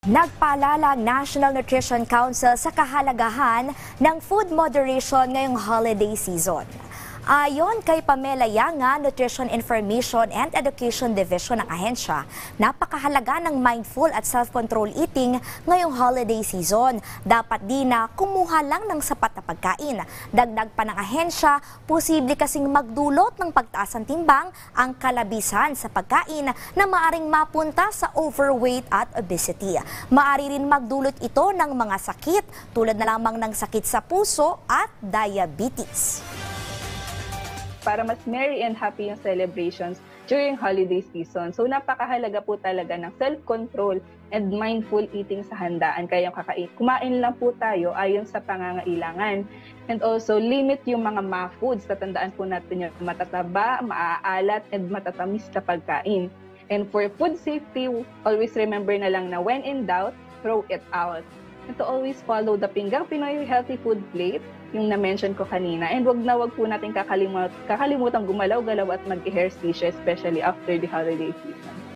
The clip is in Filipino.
Nagpaalala ang National Nutrition Council sa kahalagahan ng food moderation ngayong holiday season. Ayon kay Pamela Yanga, Nutrition Information and Education Division ng ahensya, napakahalaga ng mindful at self-control eating ngayong holiday season. Dapat din na kumuha lang ng sapat na pagkain. Dagdag pa ng ahensya, posible kasing magdulot ng pagtaas ng timbang ang kalabisan sa pagkain na maaring mapunta sa overweight at obesity. Maari rin magdulot ito ng mga sakit tulad na lamang ng sakit sa puso at diabetes. Para mas merry and happy yung celebrations during holiday season. So napakahalaga po talaga ng self-control and mindful eating sa handaan. Kaya kumain lang po tayo ayon sa pangangailangan. And also limit yung mga foods. Tatandaan po natin yung matataba, maaalat, and matatamis na pagkain. And for food safety, always remember na lang na when in doubt, throw it out. And to always follow the Pinggang Pinoy Healthy Food Plate, yung na-mention ko kanina. And wag po natin kakalimutan gumalaw-galaw at mag-ehersisyo, especially after the holiday season.